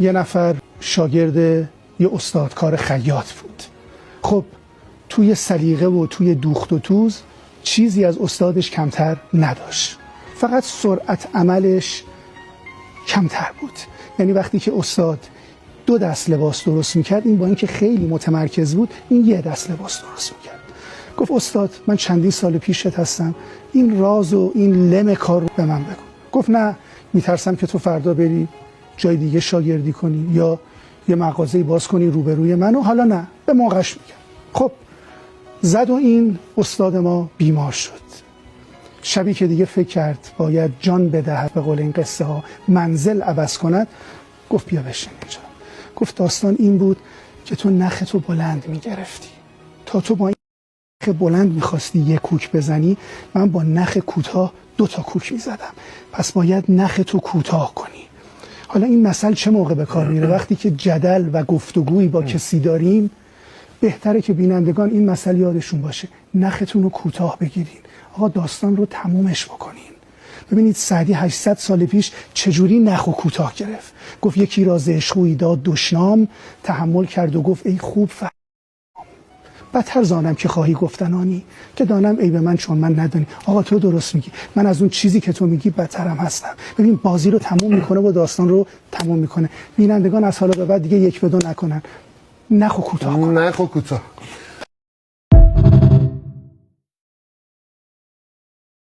یه نفر شاگرد یه استادکار خیاط بود. خب توی سلیقه و توی دوخت و توز چیزی از استادش کمتر نداشت، فقط سرعت عملش کمتر بود. یعنی وقتی که استاد 2 دست لباس درست میکرد، این با اینکه خیلی متمرکز بود این 1 دست لباس درست میکرد. گفت استاد من چندین سال پیشت هستم، این راز و این لم کار رو به من بگو. گفت نه، میترسم که تو فردا بری جای دیگه شاگردی کنی یا یه مغازه‌ای باز کنی روبروی من و حالا نه، به موقعش میگم. خب زد و این استاد ما بیمار شد. شبی که دیگه فکر کرد باید جان بدهد، به قول این قصه ها منزل عوض کند، گفت بیا بشین اینجا. گفت داستان این بود که تو نختو بلند میگرفتی، تا تو با این نخ بلند میخواستی یه کوک بزنی، من با نخ کوتاه 2 تا کوک میزدم، پس باید نخ تو کوتاه کنی. حالا این مثل چه موقع به کار میره؟ وقتی که جدل و گفتگویی با کسی داریم، بهتره که بینندگان این مثل یادشون باشه، نختون رو کوتاه بگیرین، آقا داستان رو تمومش بکنین. ببینید سعدی 800 سال پیش چجوری نخ و کوتاه گرفت. گفت یکی را ز عشق داد دشنام، تحمل کرد و گفت ای خوب فهم. بدتر زانم که خواهی گفتنانی، که دانم ای به من چون من ندانی. آقا تو درست میگی، من از اون چیزی که تو میگی بدترم هستم. ببین بازی رو تموم میکنه و داستان رو تموم میکنه. بینندگان از حالا به بعد دیگه 1 به 2 نکنن، نخ و کوتاه کنن. نخ و کوتاه.